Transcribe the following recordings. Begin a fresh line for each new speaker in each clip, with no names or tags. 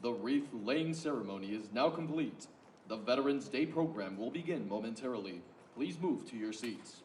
The wreath-laying ceremony is now complete. The Veterans Day program will begin momentarily. Please move to your seats.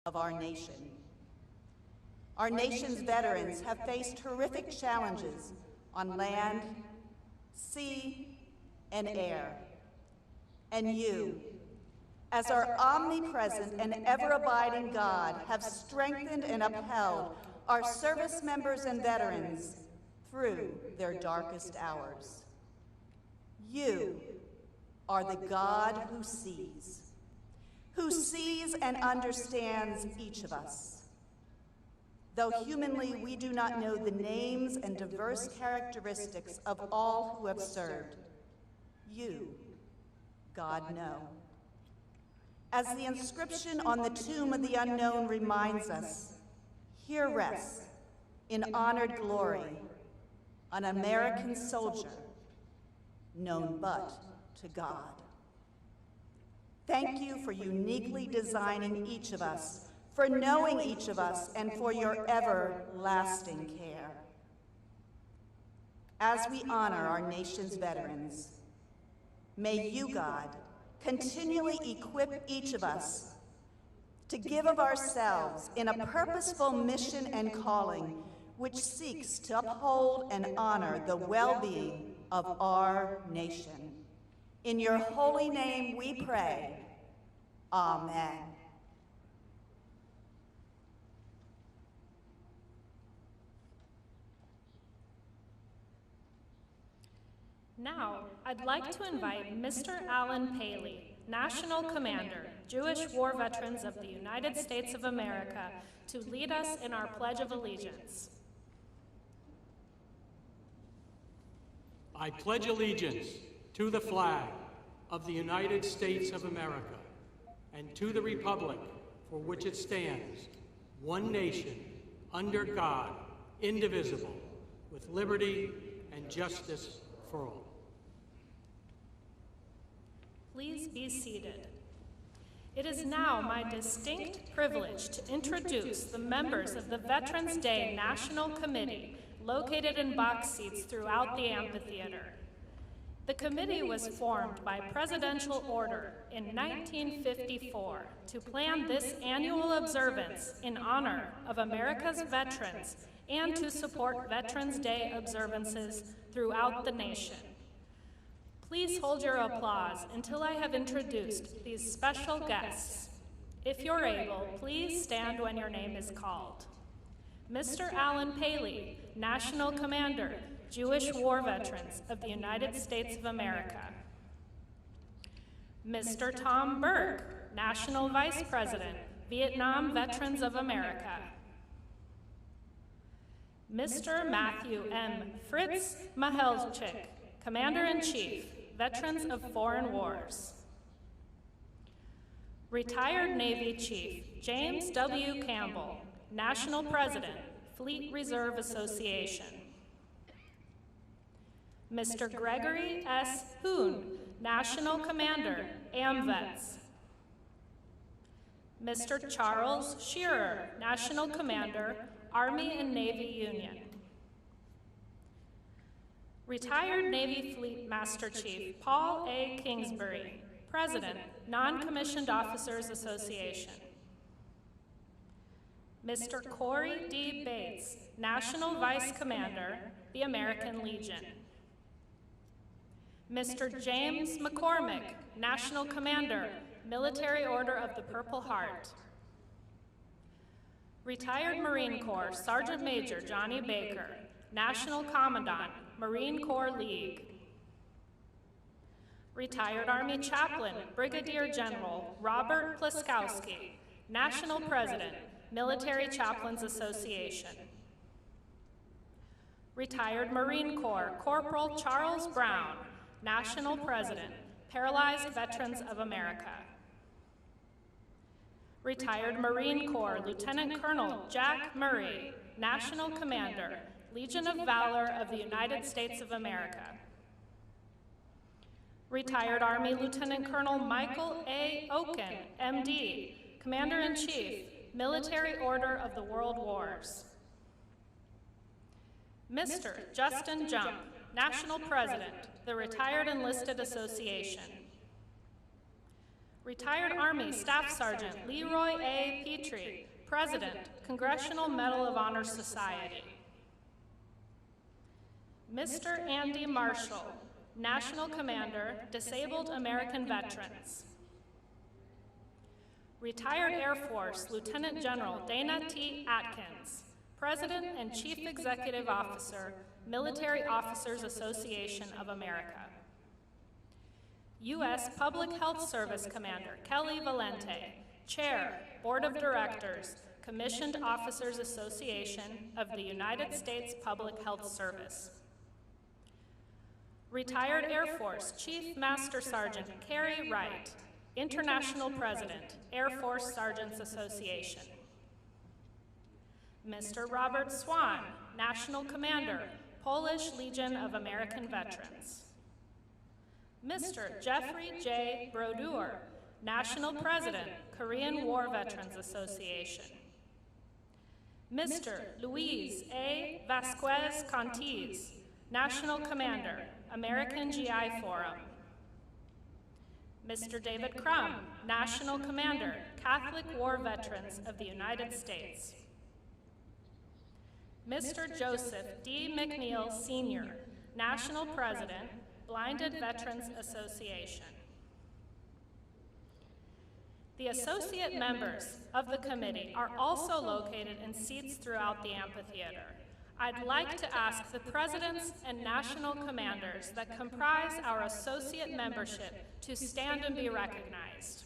of our nation. Our nation's veterans have faced horrific challenges on land, sea, and air. And you, as our omnipresent and ever-abiding God, have strengthened and upheld our service members and veterans through their darkest hours. You are the God who sees and understands each of us. Though humanly we do not know the names and diverse characteristics of all who have served, you, God, know. As the inscription on the tomb of the unknown reminds us, here rests, in honored glory, an American soldier known but to God. Thank you for uniquely designing each of us, for knowing each of us, and for your everlasting care. As we honor our nation's veterans, may you, God, continually equip each of us to give of ourselves in a purposeful mission and calling which seeks to uphold and honor the well-being of our nation. In your holy name we pray. Amen.
Now, I'd like to invite Mr. Alan Paley, National Commander, Jewish War Veterans of the United States of America, to lead us in our Pledge of Allegiance.
I pledge allegiance to the flag of the United States of America and to the republic for which it stands, one nation, under God, indivisible, with liberty and justice for all.
Please be seated. It is now my distinct privilege to introduce the members of the Veterans Day National Committee located in box seats throughout the amphitheater. The committee was formed by presidential order in 1954 to plan this annual observance in honor of America's veterans and to support Veterans Day observances throughout the nation. Please hold your applause until I have introduced these special guests. If you're able, please stand when your name is called. Mr. Alan Paley, National Commander, Jewish War Veterans of the United States of America. Mr. Tom Burke, National Vice President, Vietnam Veterans of America. Mr. Matthew M. Fritz Mahelchik, Commander-in-Chief, Veterans of Foreign Wars. Retired Navy Chief James W. Campbell, National President, Fleet Reserve Association. Mr. Gregory S. Hoon, National Commander, AMVETS. Mr. Charles Shearer, National Commander, Army and Navy Union. Retired Navy Fleet Master Chief Paul A. Kingsbury, President, Non-Commissioned Officers Association. Mr. Corey D. Bates, National Vice Commander, the American Legion. Mr. James McCormick, National Commander, Military Order of the Purple Heart. Retired Marine Corps Sergeant Major Johnny Baker, National Commandant, Marine Corps League. Retired Army Chaplain Brigadier General Robert Pliskowski, National President, Military Chaplains Association. Retired Marine Corps Corporal Charles Brown, National President, Paralyzed Veterans of America. Retired Marine Corps Lieutenant Colonel Jack Murray, National Commander, Legion of Valor of the United States of America. Retired Army Lieutenant Colonel Michael A. Oken, MD, Commander-in-Chief, Military Order of the World Wars. Mr. Justin Jump, National President, the Retired Enlisted Association. Retired Army Staff Sergeant Leroy A. Petrie, President, Congressional Medal of Honor Society. Mr. Andy Marshall, National Commander, Disabled American Veterans. Retired Air Force Lieutenant General Dana T. Atkins, President and Chief Executive Officer, Military Officers Association of America. U.S. Public Health Service Commander Kelly Valente, Chair, Board of Directors, Commissioned Officers Association of the United States Public Health Service. Retired Air Force Chief Master Sergeant Carrie Wright, International President, Air Force Sergeants Association. Mr. Robert Swan, National Commander, Polish Legion of American Veterans. Mr. Jeffrey J. Brodeur, National President, Korean War Veterans Association. Mr. Luis A. Vasquez Contiz, National Commander, American GI Forum. Mr. David Crum, National Commander, Catholic War Veterans of the United States. Mr. Joseph D. McNeil, Sr., National President, Blinded Veterans Association. The associate members of the committee are also located in seats throughout the amphitheater. I'd like to ask the presidents and national commanders that comprise our associate membership to stand and be recognized.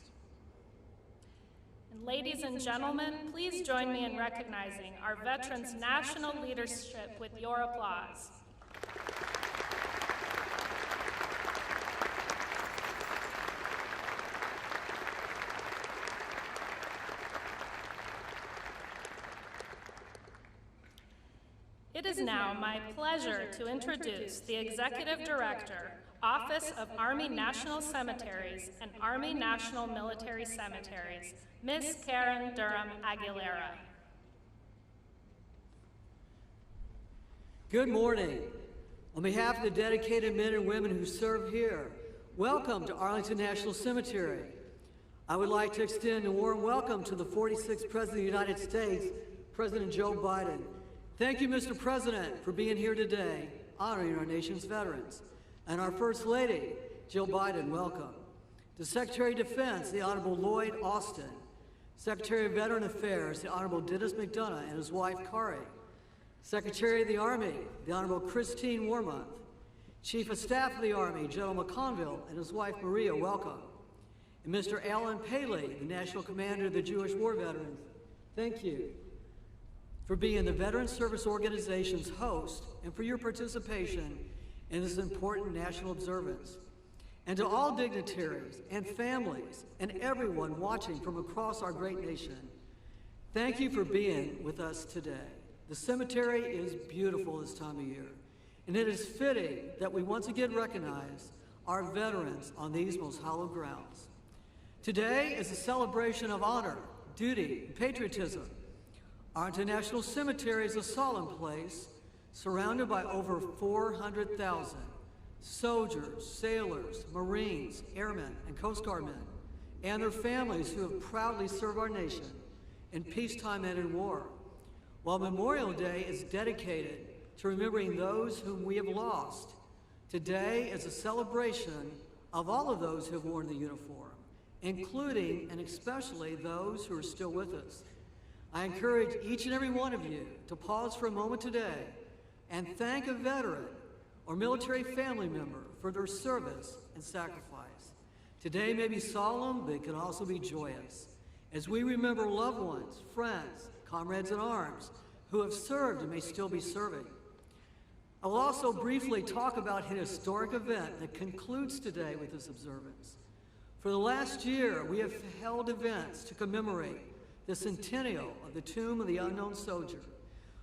And ladies and gentlemen, please join me in recognizing our veterans' national leadership with your applause. It is now my pleasure to introduce the Executive Director, Office of Army National Cemeteries and Army National Military Cemeteries, Ms. Karen Durham Aguilera.
Good morning. On behalf of the dedicated men and women who serve here, welcome to Arlington National Cemetery. I would like to extend a warm welcome to the 46th President of the United States, President Joe Biden. Thank you, Mr. President, for being here today, honoring our nation's veterans. And our First Lady, Jill Biden, welcome. The Secretary of Defense, the Honorable Lloyd Austin. Secretary of Veteran Affairs, the Honorable Dennis McDonough and his wife, Kari. Secretary of the Army, the Honorable Christine Wormuth. Chief of Staff of the Army, General McConville and his wife, Maria, welcome. And Mr. Alan Paley, the National Commander of the Jewish War Veterans, thank you for being the Veteran Service Organization's host and for your participation in this important national observance. And to all dignitaries and families and everyone watching from across our great nation, thank you for being with us today. The cemetery is beautiful this time of year, and it is fitting that we once again recognize our veterans on these most hallowed grounds. Today is a celebration of honor, duty, and patriotism. Arlington National Cemetery is a solemn place surrounded by over 400,000 soldiers, sailors, Marines, airmen, and Coast Guard men, and their families who have proudly served our nation in peacetime and in war. While Memorial Day is dedicated to remembering those whom we have lost, today is a celebration of all of those who have worn the uniform, including and especially those who are still with us. I encourage each and every one of you to pause for a moment today and thank a veteran or military family member for their service and sacrifice. Today may be solemn, but it can also be joyous, as we remember loved ones, friends, comrades in arms who have served and may still be serving. I will also briefly talk about an historic event that concludes today with this observance. For the last year, we have held events to commemorate the centennial of the Tomb of the Unknown Soldier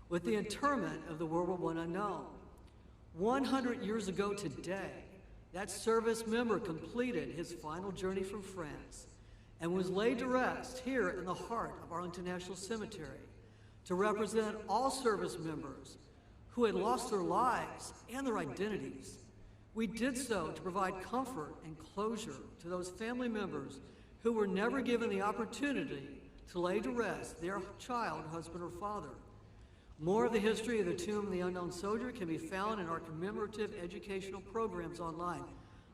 with the interment of the World War I unknown. 100 years ago today, that service member completed his final journey from France and was laid to rest here in the heart of Arlington National Cemetery to represent all service members who had lost their lives and their identities. We did so to provide comfort and closure to those family members who were never given the opportunity to lay to rest their child, husband, or father. More of the history of the Tomb of the Unknown Soldier can be found in our commemorative educational programs online.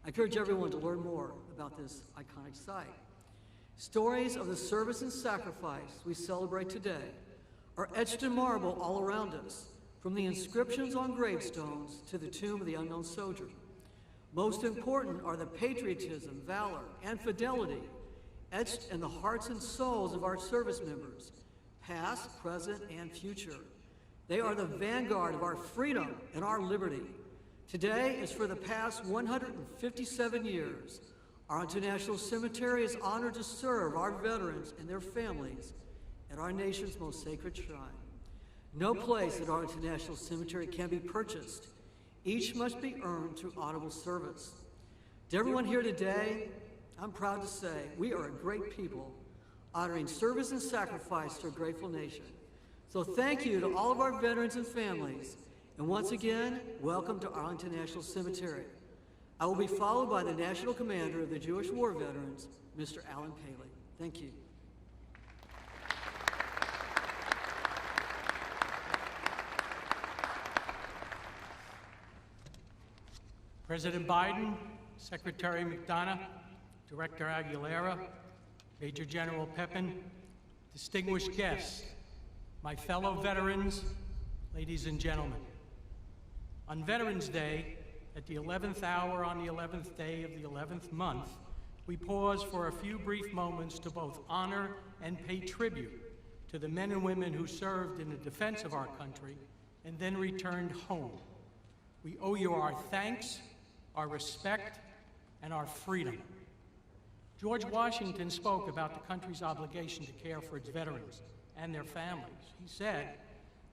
I encourage everyone to learn more about this iconic site. Stories of the service and sacrifice we celebrate today are etched in marble all around us, from the inscriptions on gravestones to the Tomb of the Unknown Soldier. Most important are the patriotism, valor, and fidelity etched in the hearts and souls of our service members, past, present, and future. They are the vanguard of our freedom and our liberty. Today, as for the past 157 years, Arlington National Cemetery is honored to serve our veterans and their families at our nation's most sacred shrine. No place at Arlington National Cemetery can be purchased. Each must be earned through honorable service. To everyone here today, I'm proud to say we are a great people, honoring service and sacrifice to a grateful nation. So thank you to all of our veterans and families, and once again, welcome to Arlington National Cemetery. I will be followed by the National Commander of the Jewish War Veterans, Mr. Alan Paley. Thank you.
President Biden, Secretary McDonough, Director Aguilera, Major General Pepin, distinguished guests, my fellow veterans, ladies and gentlemen. On Veterans Day, at the 11th hour on the 11th day of the 11th month, we pause for a few brief moments to both honor and pay tribute to the men and women who served in the defense of our country and then returned home. We owe you our thanks, our respect, and our freedom. George Washington spoke about the country's obligation to care for its veterans and their families. He said,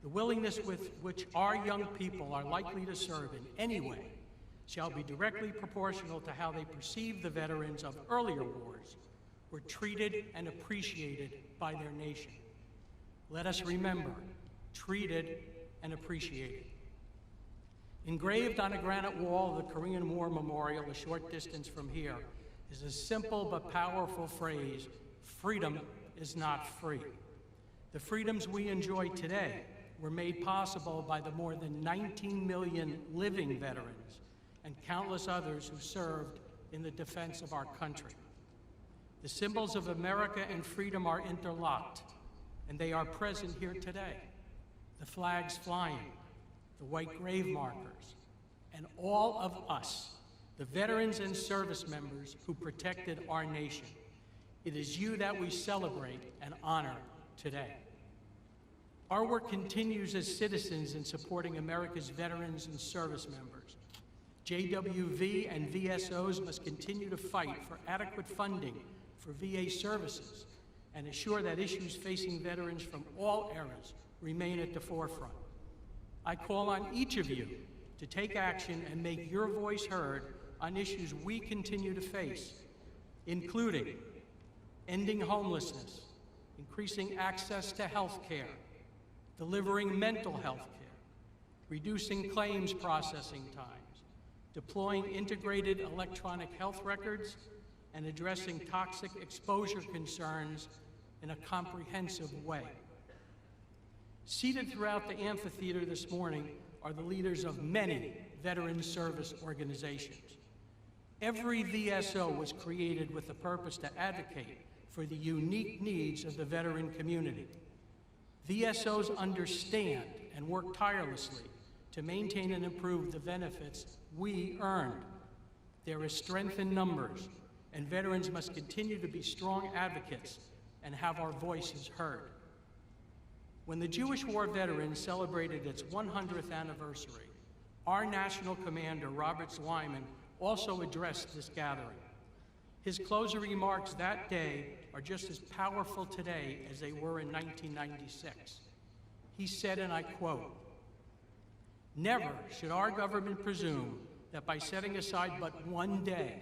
"The willingness with which our young people are likely to serve in any way shall be directly proportional to how they perceive the veterans of earlier wars were treated and appreciated by their nation." Let us remember, treated and appreciated. Engraved on a granite wall of the Korean War Memorial a short distance from here is a simple but powerful phrase: freedom is not free. The freedoms we enjoy today were made possible by the more than 19 million living veterans and countless others who served in the defense of our country. The symbols of America and freedom are interlocked, and they are present here today. The flags flying, the white grave markers, and all of us, the veterans and service members who protected our nation. It is you that we celebrate and honor today. Our work continues as citizens in supporting America's veterans and service members. JWV and VSOs must continue to fight for adequate funding for VA services and ensure that issues facing veterans from all eras remain at the forefront. I call on each of you to take action and make your voice heard on issues we continue to face, including ending homelessness, increasing access to health care, delivering mental health care, reducing claims processing times, deploying integrated electronic health records, and addressing toxic exposure concerns in a comprehensive way. Seated throughout the amphitheater this morning are the leaders of many veteran service organizations. Every VSO was created with the purpose to advocate for the unique needs of the veteran community. VSOs understand and work tirelessly to maintain and improve the benefits we earned. There is strength in numbers, and veterans must continue to be strong advocates and have our voices heard. When the Jewish War Veterans celebrated its 100th anniversary, our National Commander, Robert Zweiman, also addressed this gathering. His closing remarks that day are just as powerful today as they were in 1996. He said, and I quote, "Never should our government presume that by setting aside but one day,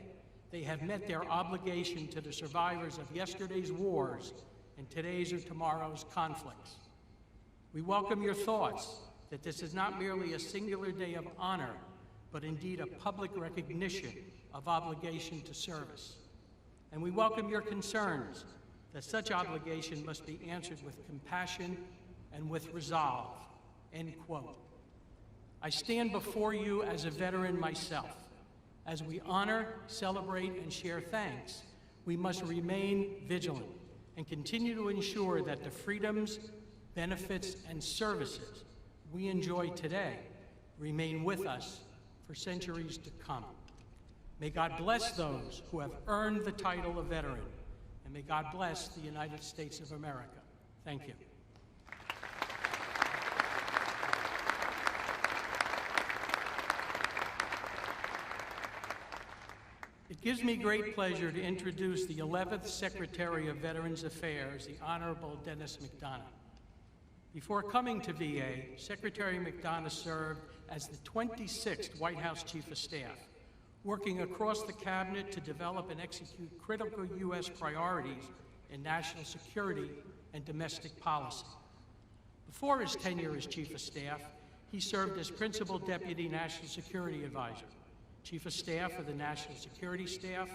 they have met their obligation to the survivors of yesterday's wars and today's or tomorrow's conflicts. We welcome your thoughts that this is not merely a singular day of honor, but indeed a public recognition of obligation to service. and we welcome your concerns that such obligation must be answered with compassion and with resolve." End quote. I stand before you as a veteran myself. As we honor, celebrate, and share thanks, we must remain vigilant and continue to ensure that the freedoms, benefits, and services we enjoy today remain with us for centuries to come. May God bless those who have earned the title of veteran, and may God bless the United States of America. Thank you. It gives me great pleasure to introduce the 11th Secretary of Veterans Affairs, the Honorable Dennis McDonough. Before coming to VA, Secretary McDonough served as the 26th White House Chief of Staff, working across the cabinet to develop and execute critical U.S. priorities in national security and domestic policy. Before his tenure as Chief of Staff, he served as Principal Deputy National Security Advisor, Chief of Staff of the National Security Staff,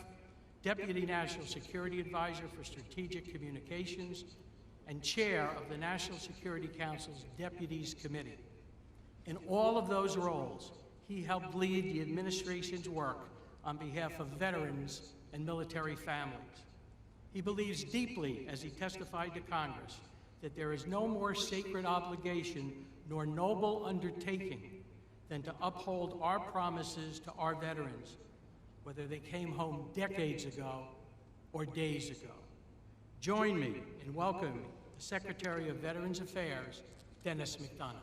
Deputy National Security Advisor for Strategic Communications, and Chair of the National Security Council's Deputies Committee. In all of those roles, he helped lead the administration's work on behalf of veterans and military families. He believes deeply, as he testified to Congress, that there is no more sacred obligation nor noble undertaking than to uphold our promises to our veterans, whether they came home decades ago or days ago. Join me in welcoming the Secretary of Veterans Affairs, Dennis McDonough.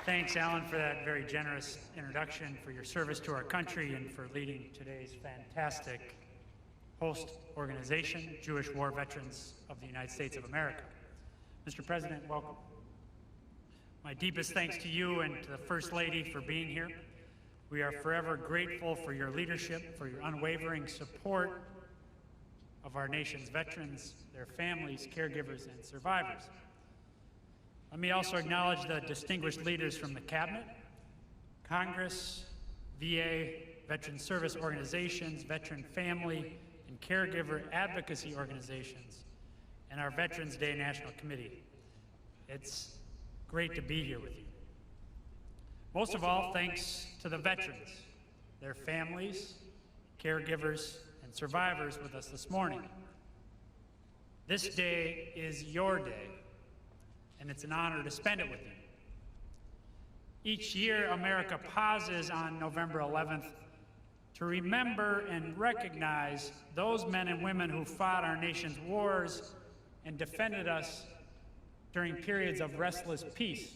Thanks, Alan, for that very generous introduction, for your service to our country, and for leading today's fantastic host organization, Jewish War Veterans of the United States of America. Mr. President, welcome. My deepest thanks to you and to the First Lady for being here. We are forever grateful for your leadership, for your unwavering support of our nation's veterans, their families, caregivers, and survivors. Let me also acknowledge the distinguished leaders from the Cabinet, Congress, VA, veteran service organizations, veteran family and caregiver advocacy organizations, and our Veterans Day National Committee. It's great to be here with you. Most of all, thanks to the veterans, their families, caregivers, and survivors with us this morning. This day is your day, and it's an honor to spend it with you. Each year, America pauses on November 11th to remember and recognize those men and women who fought our nation's wars and defended us during periods of restless peace.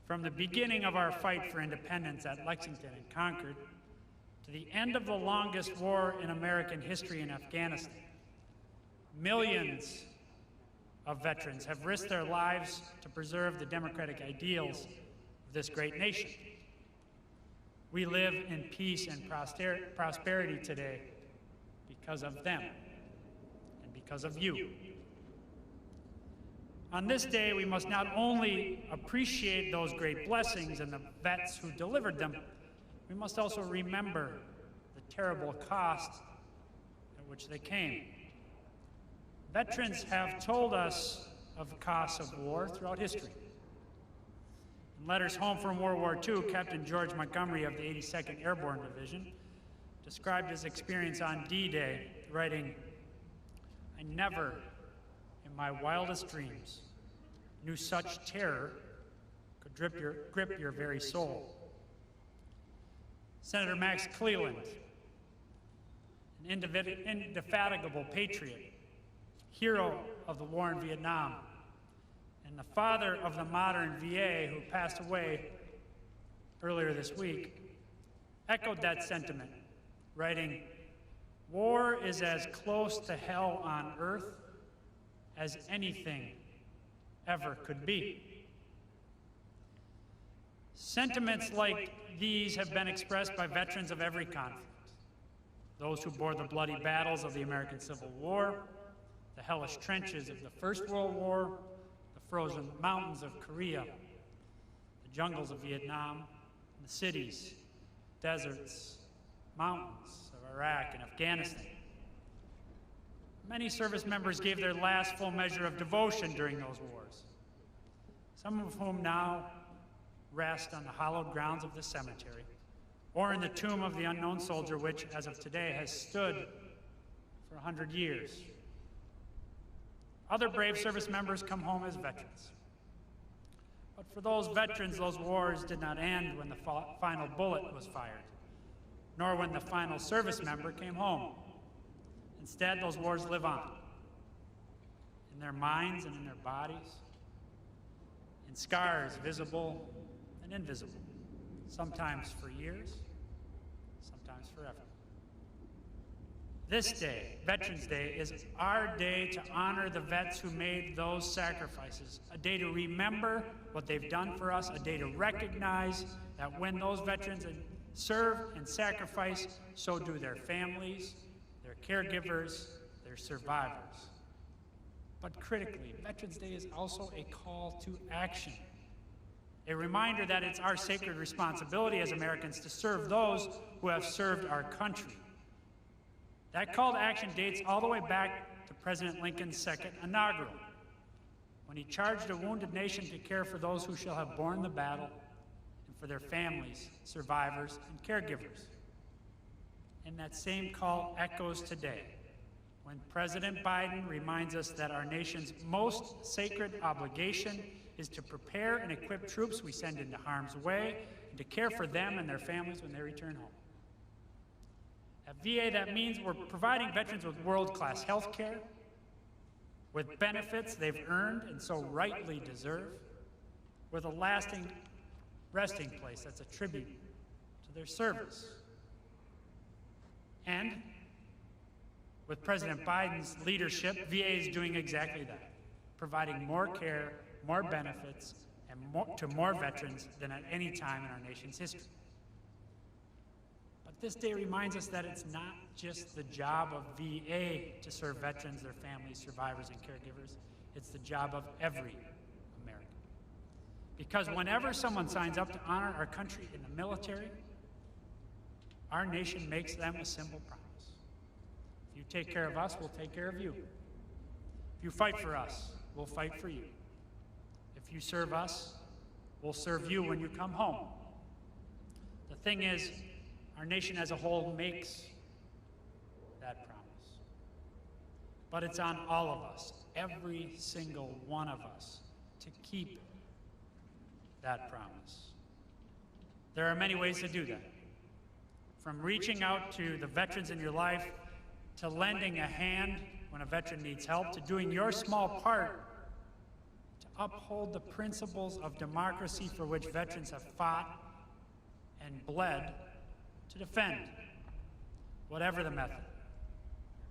From the beginning of our fight for independence at Lexington and Concord to the end of the longest war in American history in Afghanistan, millions of veterans have risked their lives to preserve the democratic ideals of this great nation. We live in peace and prosperity today because of them and because of you. On this day, we must not only appreciate those great blessings and the vets who delivered them, we must also remember the terrible cost at which they came. Veterans have told us of the costs of war throughout history. In letters home from World War II, Captain George Montgomery of the 82nd Airborne Division described his experience on D-Day, writing, "I never, in my wildest dreams, knew such terror could grip your very soul." Senator Max Cleland, an indefatigable patriot, hero of the war in Vietnam, and the father of the modern VA, who passed away earlier this week, echoed that sentiment, writing, "War is as close to hell on earth as anything ever could be." Sentiments like these have been expressed by veterans of every conflict. Those who bore the bloody battles of the American Civil War, the hellish trenches of the First World War, the frozen mountains of Korea, the jungles of Vietnam, and the cities, deserts, mountains of Iraq and Afghanistan. Many service members gave their last full measure of devotion during those wars, some of whom now rest on the hallowed grounds of the cemetery, or in the tomb of the unknown soldier, which, as of today, has stood for 100 years. Other brave service members come home as veterans. But for those veterans, those wars did not end when the final bullet was fired, nor when the final service member came home. Instead, those wars live on, in their minds and in their bodies, in scars visible and invisible, sometimes for years, sometimes forever. This day, Veterans Day, is our day to honor the vets who made those sacrifices, a day to remember what they've done for us, a day to recognize that when those veterans serve and sacrifice, so do their families, their caregivers, their survivors. But critically, Veterans Day is also a call to action, a reminder that it's our sacred responsibility as Americans to serve those who have served our country. That call to action dates all the way back to President Lincoln's second inaugural, when he charged a wounded nation to care for those who shall have borne the battle and for their families, survivors, and caregivers. And that same call echoes today, when President Biden reminds us that our nation's most sacred obligation is to prepare and equip troops we send into harm's way and to care for them and their families when they return home. At VA, that means we're providing veterans with world-class health care, with benefits they've earned and so rightly deserve, with a lasting resting place that's a tribute to their service. And with President Biden's leadership, VA is doing exactly that, providing more care, more benefits, and to more veterans than at any time in our nation's history. But this day reminds us that it's not just the job of VA to serve veterans, their families, survivors, and caregivers. It's the job of every American. Because whenever someone signs up to honor our country in the military, our nation makes them a simple promise. If you take care of us, we'll take care of you. If you fight for us, we'll fight for you. If you serve us, we'll serve you when you come home. The thing is, our nation as a whole makes that promise. But it's on all of us, every single one of us, to keep that promise. There are many ways to do that. From reaching out to the veterans in your life, to lending a hand when a veteran needs help, to doing your small part to uphold the principles of democracy for which veterans have fought and bled to defend, whatever the method.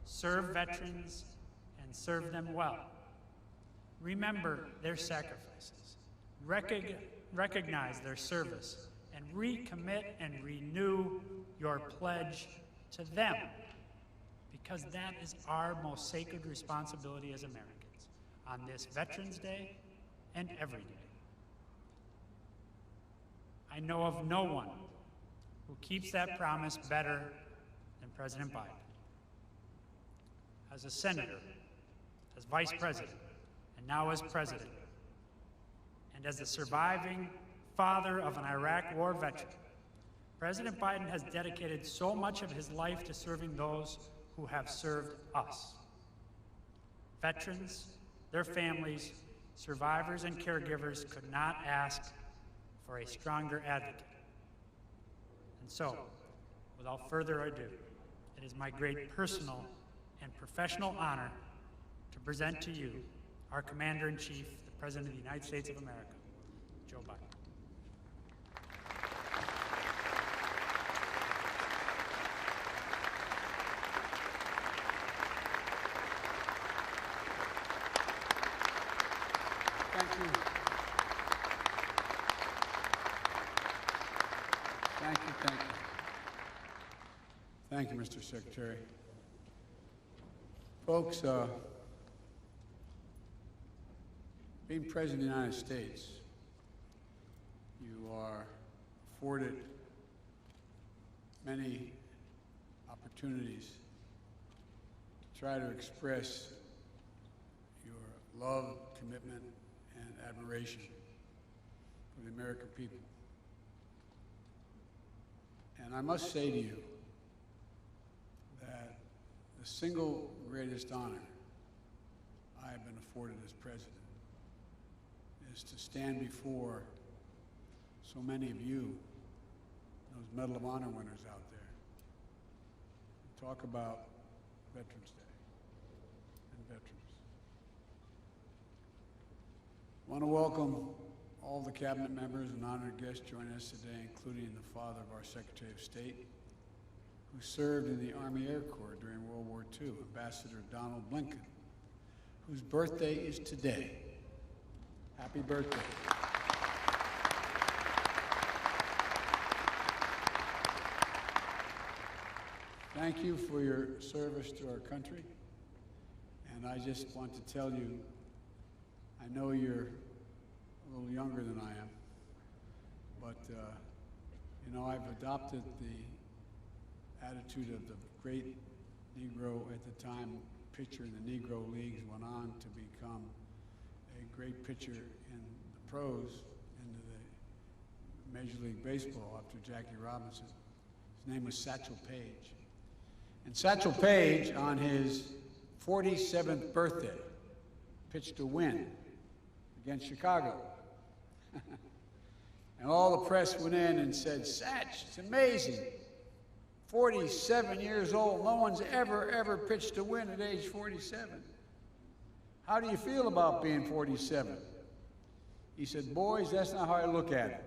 Serve veterans and serve them well. Remember their sacrifices. Recognize their service and recommit and renew your pledge to them, because that is our most sacred responsibility as Americans on this Veterans Day and every day. I know of no one who keeps that promise better than President Biden. As a senator, as vice president, and now as president, and as the surviving father of an Iraq war veteran, President Biden has dedicated so much of his life to serving those who have served us. Veterans, their families, survivors, and caregivers could not ask for a stronger advocate. And so, without further ado, it is my great personal and professional honor to present to you our Commander-in-Chief, the President of the United States of America, Joe Biden.
Thank you. Thank you, thank you. Thank you, Mr. Secretary. Folks, being President of the United States, you you are afforded many opportunities to try to express your love, commitment, and admiration for the American people. And I must say to you that the single greatest honor I have been afforded as president is to stand before so many of you, those Medal of Honor winners out there, and talk about Veterans Day and veterans. I want to welcome all the cabinet members and honored guests joining us today, including the father of our Secretary of State, who served in the Army Air Corps during World War II, Ambassador Donald Blinken, whose birthday is today. Happy birthday. Thank you for your service to our country. And I just want to tell you, I know you're a little younger than I am, but you know, I've adopted the attitude of the great Negro at the time pitcher in the Negro Leagues, went on to become a great pitcher in the pros, into the Major League Baseball after Jackie Robinson. His name was Satchel Paige. And Satchel Paige, on his 47th birthday, pitched a win against Chicago. And all the press went in and said, "Satch, it's amazing. 47 years old, no one's ever pitched a win at age 47. How do you feel about being 47? He said, "Boys, that's not how I look at it."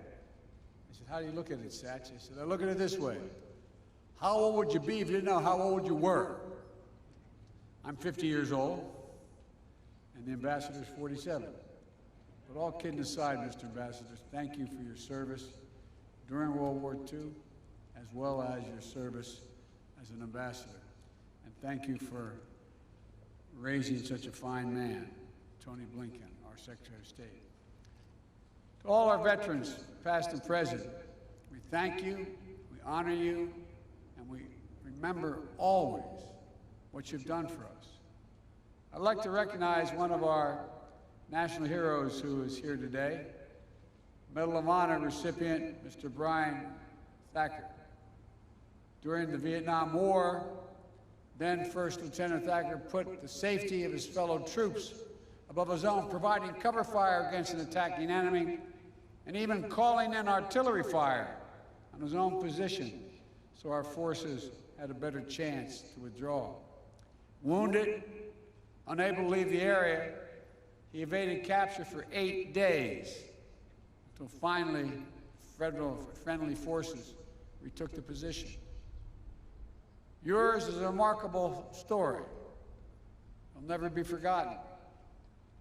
I said, "How do you look at it, Satch?" I said, "I look at it this way. How old would you be if you didn't know how old you were?" I'm 50 years old, and the ambassador's 47. But all kidding aside, Mr. Ambassador, thank you for your service during World War II, as well as your service as an ambassador. And thank you for raising such a fine man, Tony Blinken, our Secretary of State. To all our veterans, past and present, we thank you, we honor you, and we remember always what you've done for us. I'd like to recognize one of our national heroes who is here today, Medal of Honor recipient, Mr. Brian Thacker. During the Vietnam War, then First Lieutenant Thacker put the safety of his fellow troops above his own, providing cover fire against an attacking enemy, and even calling in artillery fire on his own position so our forces had a better chance to withdraw. Wounded, unable to leave the area, he evaded capture for 8 days until finally friendly forces retook the position. Yours is a remarkable story. It'll never be forgotten.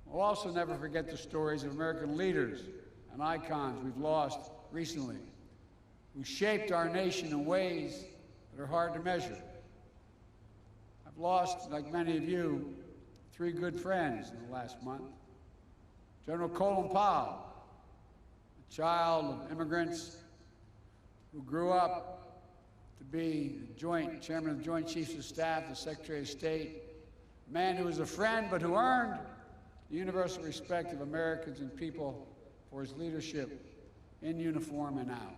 We'll also never forget the stories of American leaders and icons we've lost recently, who shaped our nation in ways that are hard to measure. I've lost, like many of you, 3 good friends in the last month. General Colin Powell, a child of immigrants who grew up to be the chairman of the Joint Chiefs of Staff, the Secretary of State, a man who was a friend but who earned the universal respect of Americans and people for his leadership in uniform and out.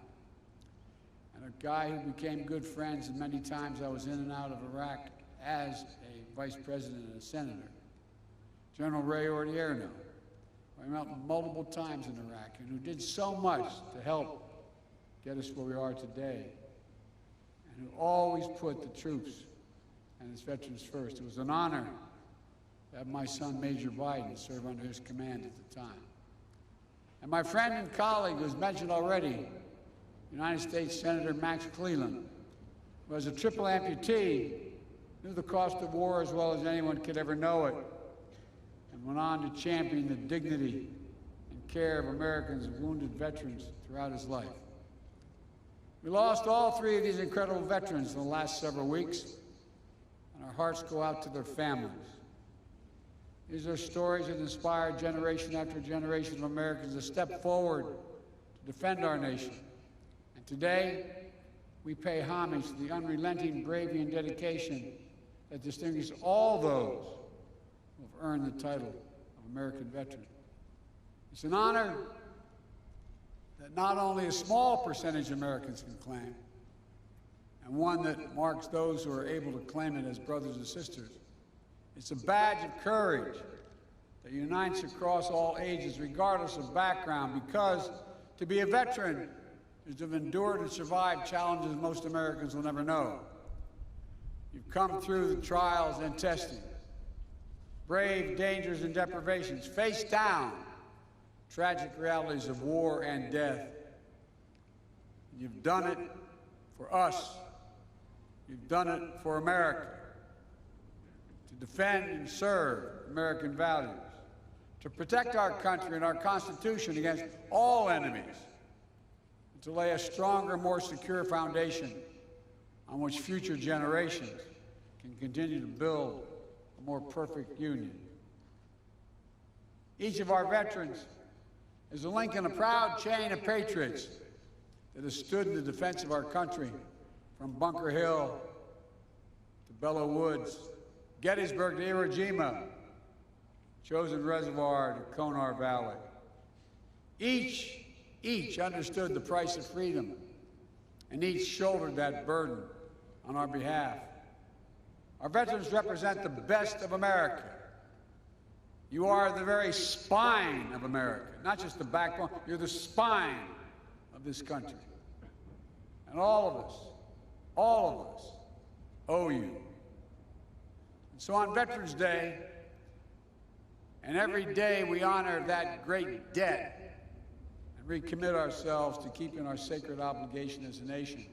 And a guy who became good friends, and many times I was in and out of Iraq as a vice president and a senator, General Ray Odierno. I met multiple times in Iraq, and who did so much to help get us where we are today, and who always put the troops and his veterans first. It was an honor to have my son, Major Biden, serve under his command at the time. And my friend and colleague, who was mentioned already, United States Senator Max Cleland, who was a triple amputee, knew the cost of war as well as anyone could ever know it, and went on to champion the dignity and care of Americans and wounded veterans throughout his life. We lost all 3 of these incredible veterans in the last several weeks, and our hearts go out to their families. These are stories that inspire generation after generation of Americans to step forward, to to defend our nation. And today, we pay homage to the unrelenting bravery and dedication that distinguishes all those who have earned the title of American veteran. It's an honor that not only a small percentage of Americans can claim, and one that marks those who are able to claim it as brothers and sisters. It's a badge of courage that unites across all ages, regardless of background, because to be a veteran is to have endured and survived challenges most Americans will never know. You've come through the trials and testing, braved dangers and deprivations, faced down tragic realities of war and death. You've done it for us. You've done it for America, to defend and serve American values, to protect our country and our Constitution against all enemies, and to lay a stronger, more secure foundation on which future generations can continue to build a more perfect union. Each of our veterans is a link in a proud chain of patriots that has stood in the defense of our country from Bunker Hill to Belleau Woods, Gettysburg to Iwo Jima, Chosin Reservoir to Konar Valley. Each understood the price of freedom, and each shouldered that burden on our behalf. Our veterans represent the best of America. You are the very spine of America, not just the backbone, you're the spine of this country. And all of us owe you. And so on Veterans Day, and every day we honor that great debt and recommit ourselves to keeping our sacred obligation as a nation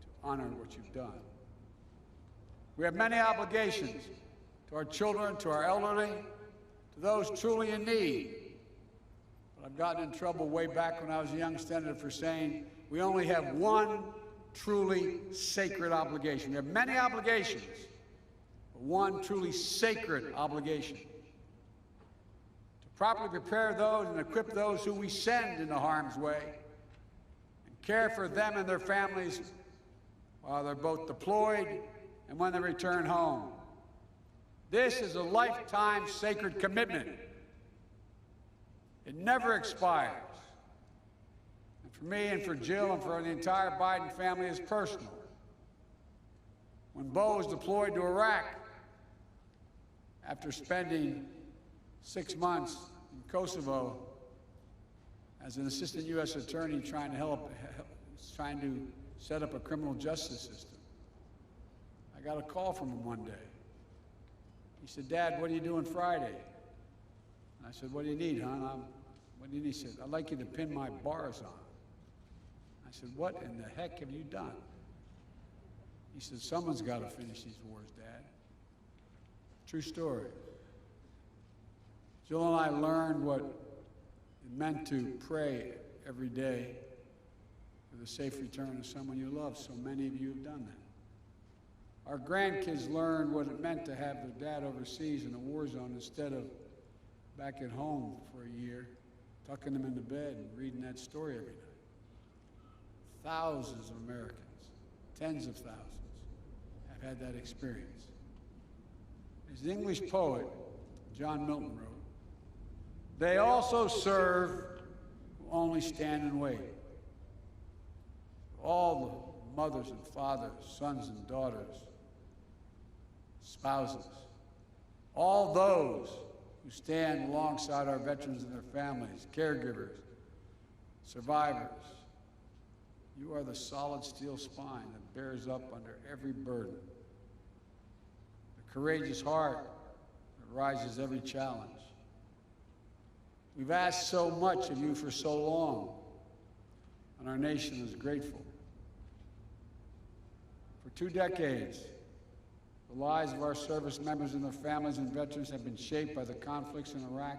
to honor what you've done. We have many obligations to our children, to our elderly, to those truly in need. But I've gotten in trouble way back when I was a young senator for saying we only have one truly sacred obligation. We have many obligations, but one truly sacred obligation. To properly prepare those and equip those who we send into harm's way, and care for them and their families while they're both deployed and when they return home. This is a lifetime sacred commitment. It never expires. And for me and for Jill and for the entire Biden family, it's personal. When Bo was deployed to Iraq, after spending 6 months in Kosovo as an assistant U.S. attorney trying to set up a criminal justice system, I got a call from him one day. He said, "Dad, what are you doing Friday?" And I said, "What do you need, hon?" What do you need? He said, "I'd like you to pin my bars on." I said, "What in the heck have you done?" He said, "Someone's got to finish these wars, Dad." True story. Jill and I learned what it meant to pray every day for the safe return of someone you love. So many of you have done that. Our grandkids learned what it meant to have their dad overseas in a war zone instead of back at home for a year, tucking them into bed and reading that story every night. Thousands of Americans, tens of thousands, have had that experience. As the English poet John Milton wrote, "They also serve who only stand and wait." All the mothers and fathers, sons and daughters, spouses, all those who stand alongside our veterans and their families, caregivers, survivors, you are the solid steel spine that bears up under every burden, the courageous heart that rises every challenge. We've asked so much of you for so long, and our nation is grateful. For 2 decades, the lives of our service members and their families and veterans have been shaped by the conflicts in Iraq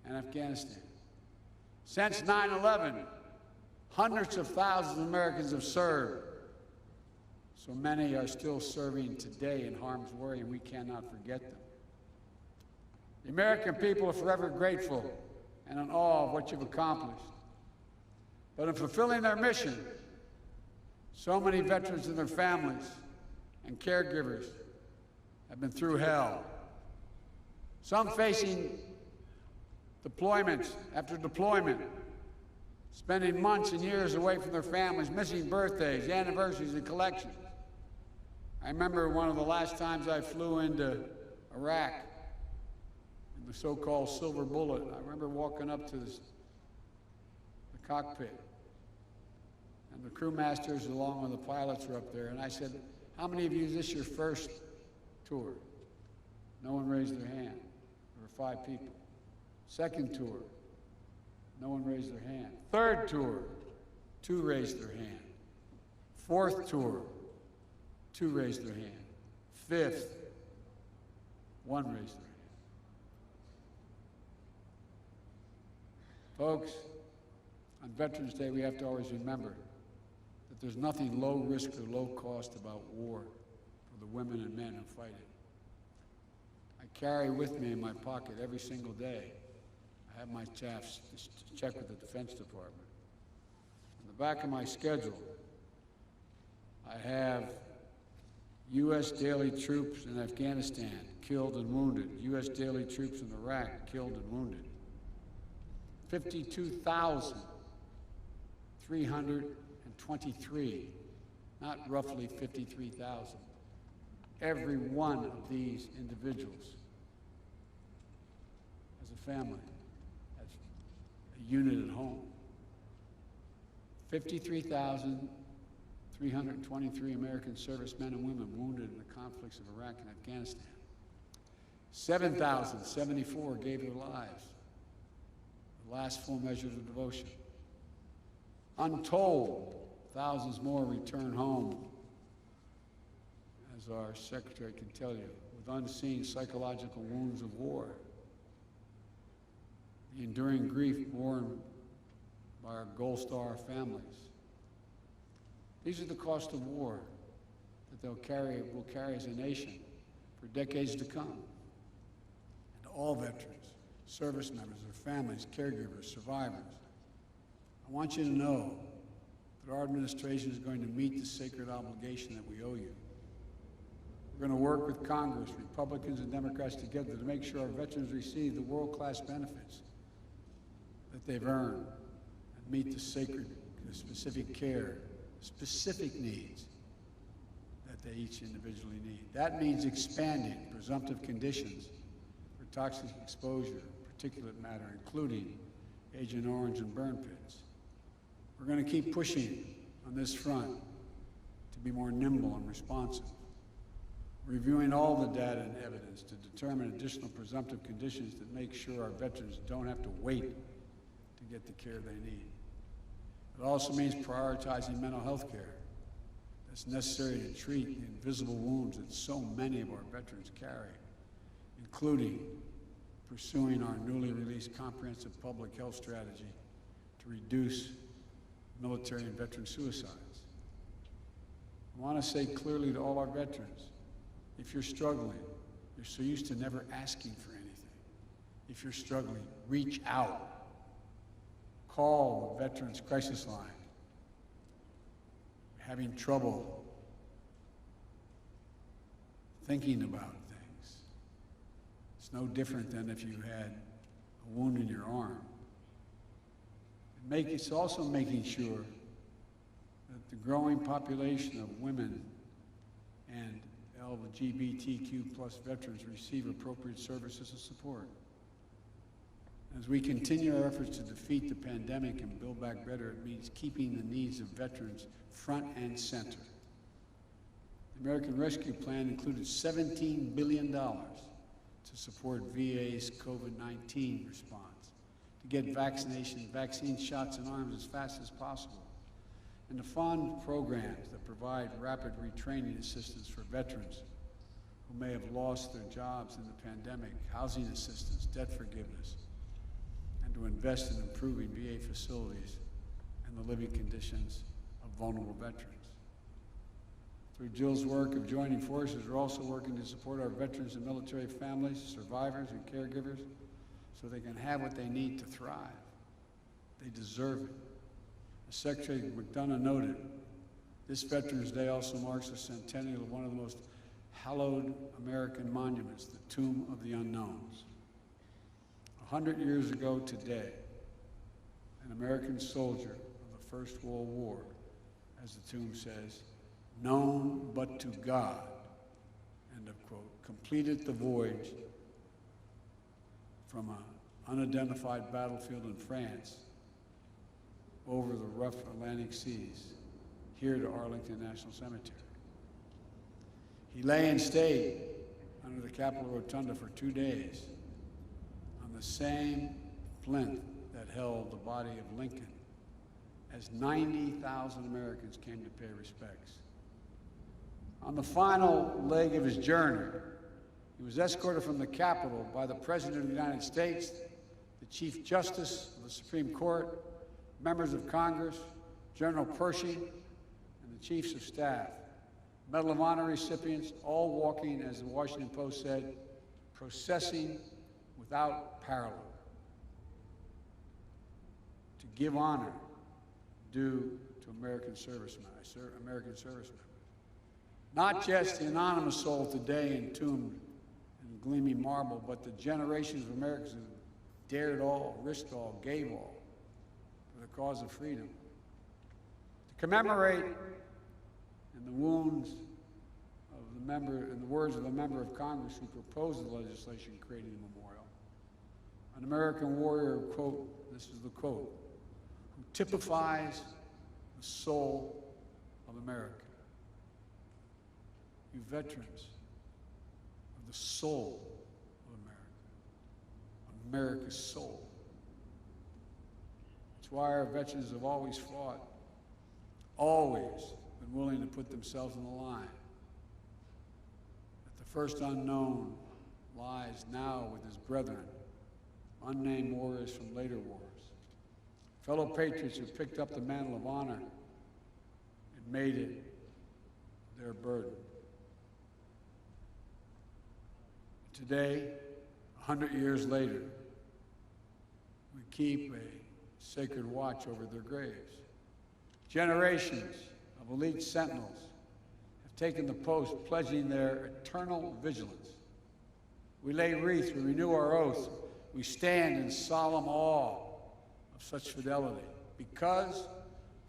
and Afghanistan. Since 9/11, hundreds of thousands of Americans have served. So many are still serving today in harm's way, and we cannot forget them. The American people are forever grateful and in awe of what you've accomplished. But in fulfilling their mission, so many veterans and their families and caregivers have been through hell. Some facing deployments after deployment, spending months and years away from their families, missing birthdays, anniversaries, and collections. I remember one of the last times I flew into Iraq in the so-called Silver Bullet. I remember walking up to the cockpit, and the crewmasters along with the pilots were up there, and I said, "How many of you, is this your first tour?" No one raised their hand. There were 5 people. Second tour, no one raised their hand. Third tour, 2 raised their hand. Fourth tour, 2 raised their hand. Fifth, 1 raised their hand. Folks, on Veterans Day, we have to always remember that there's nothing low risk or low cost about war for the women and men who fight it. I carry with me in my pocket every single day. I have my chaps to check with the Defense Department. On the back of my schedule, I have U.S. daily troops in Afghanistan killed and wounded, U.S. daily troops in Iraq killed and wounded. 52,323, not roughly 53,000. Every one of these individuals has a family, has a unit at home. 53,323 American servicemen and women wounded in the conflicts of Iraq and Afghanistan. 7,074 gave their lives. The last full measure of devotion. Untold, thousands more return home, as our secretary can tell you, with unseen psychological wounds of war. The enduring grief borne by our Gold Star families. These are the cost of war that we'll carry as a nation for decades to come. And to all veterans, service members, their families, caregivers, survivors, I want you to know that our administration is going to meet the sacred obligation that we owe you. We're going to work with Congress, Republicans and Democrats together to make sure our veterans receive the world-class benefits that they've earned and meet the specific care, specific needs that they each individually need. That means expanding presumptive conditions for toxic exposure, particulate matter, including Agent Orange and burn pits. We're going to keep pushing on this front to be more nimble and responsive, reviewing all the data and evidence to determine additional presumptive conditions that make sure our veterans don't have to wait to get the care they need. It also means prioritizing mental health care that's necessary to treat the invisible wounds that so many of our veterans carry, including pursuing our newly released comprehensive public health strategy to reduce military and veteran suicides. I want to say clearly to all our veterans, if you're struggling, you're so used to never asking for anything. If you're struggling, reach out. Call the Veterans Crisis Line. Having trouble thinking about things. It's no different than if you had a wound in your arm. It's also making sure that the growing population of women and LGBTQ+ veterans receive appropriate services and support. As we continue our efforts to defeat the pandemic and build back better, it means keeping the needs of veterans front and center. The American Rescue Plan included $17 billion to support VA's COVID-19 response, to get vaccine shots in arms as fast as possible, and to fund programs that provide rapid retraining assistance for veterans who may have lost their jobs in the pandemic, housing assistance, debt forgiveness, and to invest in improving VA facilities and the living conditions of vulnerable veterans. Through Jill's work of joining forces, we're also working to support our veterans and military families, survivors, and caregivers so they can have what they need to thrive. They deserve it. As Secretary McDonough noted, this Veterans Day also marks the centennial of one of the most hallowed American monuments, the Tomb of the Unknowns. 100 years ago today, an American soldier of the First World War, as the tomb says, known but to God, end of quote, completed the voyage from an unidentified battlefield in France over the rough Atlantic seas here to Arlington National Cemetery. He lay and stayed under the Capitol Rotunda for 2 days on the same plinth that held the body of Lincoln, as 90,000 Americans came to pay respects. On the final leg of his journey, he was escorted from the Capitol by the President of the United States, the Chief Justice of the Supreme Court, members of Congress, General Pershing, and the Chiefs of Staff. Medal of Honor recipients, all walking, as the Washington Post said, processing without parallel, to give honor due to American servicemen. Not just the anonymous soul today entombed in gleaming marble, but the generations of Americans who dared all, risked all, gave all for the cause of freedom. To commemorate in the wounds of the member, in the words of the member of Congress who proposed the legislation creating the memorial, an American warrior, quote, this is the quote, who typifies the soul of America. You veterans of the soul of America, America's soul. It's why our veterans have always fought, always been willing to put themselves on the line. That the first unknown lies now with his brethren, unnamed warriors from later wars, fellow patriots who picked up the mantle of honor and made it their burden. Today, 100 years later, we keep a sacred watch over their graves. Generations of elite sentinels have taken the post, pledging their eternal vigilance. We lay wreaths, we renew our oaths, we stand in solemn awe of such fidelity. Because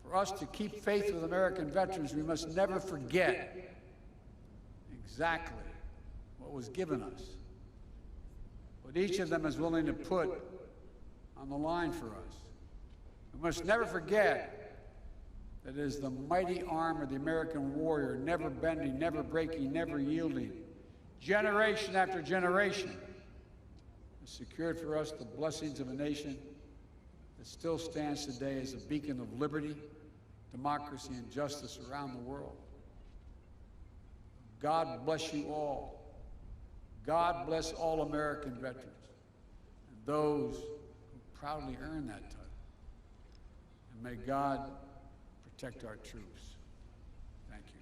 for us to keep faith with American veterans, we must never forget exactly what was given us, what each of them is willing to put on the line for us. We must never forget that it is the mighty arm of the American warrior, never bending, never breaking, never yielding, generation after generation, has secured for us the blessings of a nation that still stands today as a beacon of liberty, democracy, and justice around the world. God bless you all. God bless all American veterans and those who proudly earn that title. And may God protect our troops. Thank you.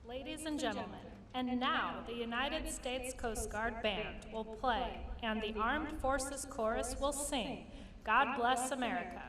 Ladies and gentlemen, and now the United States Coast Guard Band will play and the Armed Forces Chorus will sing, God Bless America.